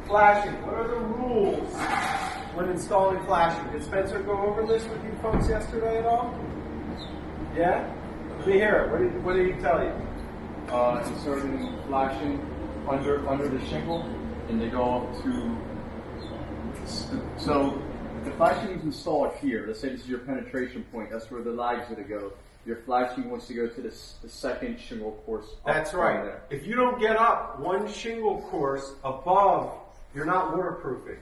Flashing. What are the rules when installing flashing? Did Spencer go over this with you folks yesterday at all? Yeah? Let me hear it. What did he tell you? Inserting flashing under the shingle, and they go up to. So the flashing is installed here. Let's say this is your penetration point. That's where the lag's going to go. Your flashing wants to go to the second shingle course. That's right. There. If you don't get up one shingle course above, you're not waterproofing.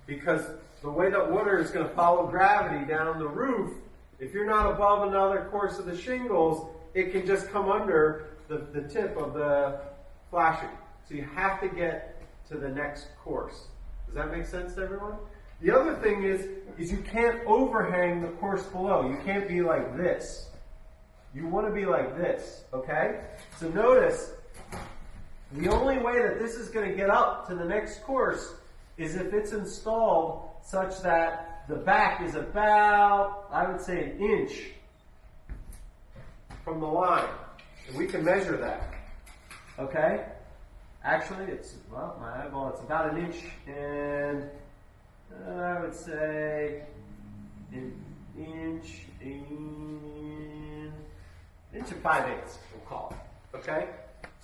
Because the way that water is going to follow gravity down the roof, if you're not above another course of the shingles, it can just come under the tip of the flashing. So you have to get to the next course. Does that make sense to everyone? The other thing is you can't overhang the course below. You can't be like this. You want to be like this, okay? So notice, the only way that this is going to get up to the next course is if it's installed such that the back is about, I would say, an inch from the line. And we can measure that, okay? Actually, it's, well, my eyeball, it's about an inch and I would say an inch and 5/8, we'll call it, okay?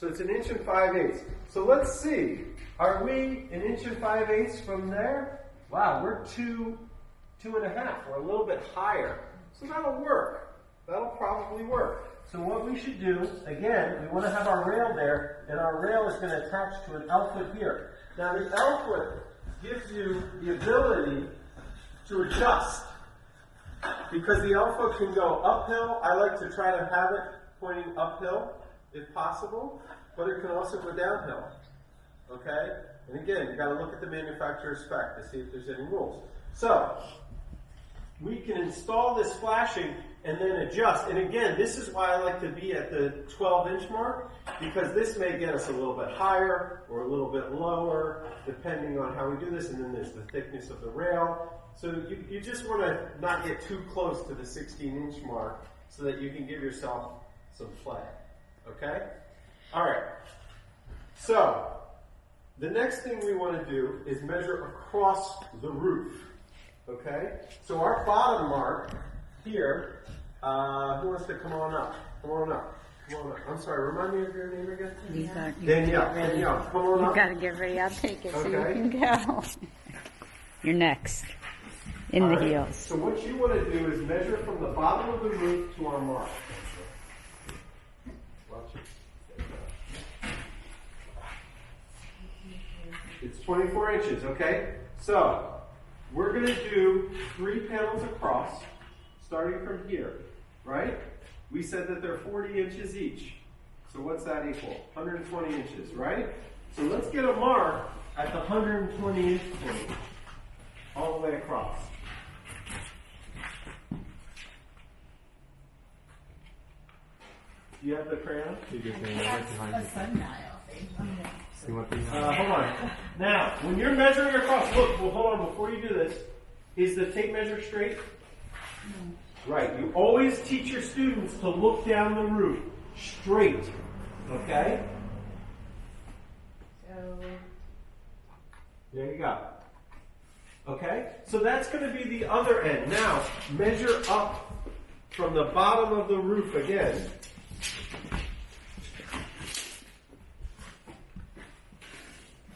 So it's an inch and 5/8. So let's see, are we an inch and 5/8 from there? Wow, we're 2.5, we're a little bit higher. So that'll work, that'll probably work. So what we should do, again, we want to have our rail there, and our rail is going to attach to an L-foot here. Now the L-foot gives you the ability to adjust, because the L-foot can go uphill. I like to try to have it pointing uphill, if possible, but it can also go downhill, okay? And again, you got to look at the manufacturer's spec to see if there's any rules. So, we can install this flashing and then adjust. And again, this is why I like to be at the 12-inch mark, because this may get us a little bit higher or a little bit lower, depending on how we do this. And then there's the thickness of the rail. So you just want to not get too close to the 16-inch mark so that you can give yourself some play. Okay? All right. So, the next thing we want to do is measure across the roof. Okay? So our bottom mark here, who wants to come on up? Come on up. Come on up. I'm sorry, remind me of your name again? Danielle. Danielle, come on up. You gotta get ready. I'll take it so you Okay. can go. You're next. In All the right. heels. So what you want to do is measure from the bottom of the roof to our mark. Watch it. It's 24 inches, okay? So, we're going to do 3 panels across, starting from here, right? We said that they're 40 inches each. So what's that equal? 120 inches, right? So let's get a mark at the 120 inch point, all the way across. Do you have the crayon? Hold on. Now, when you're measuring across, look, well, hold on, before you do this, is the tape measure straight? No. Right, you always teach your students to look down the roof, straight, okay? So, There you go. Okay, so that's going to be the other end. Now, measure up from the bottom of the roof again.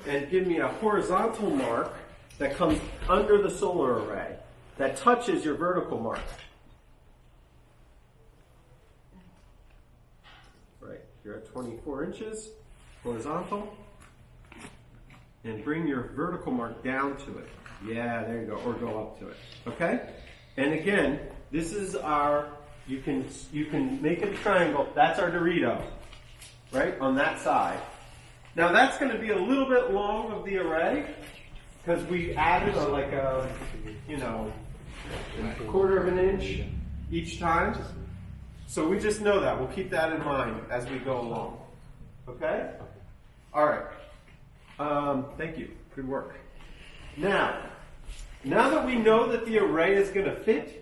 And give me a horizontal mark that comes under the solar array, that touches your vertical mark. Right, you're at 24 inches, horizontal, and bring your vertical mark down to it. Yeah, there you go, or go up to it, okay? And again, this is our, you can make it a triangle, that's our Dorito, right, on that side. Now that's going to be a little bit long of the array, because we added a 1/4 of an inch each time. So we just know that. We'll keep that in mind as we go along. Okay? All right. Thank you. Good work. Now that we know that the array is going to fit,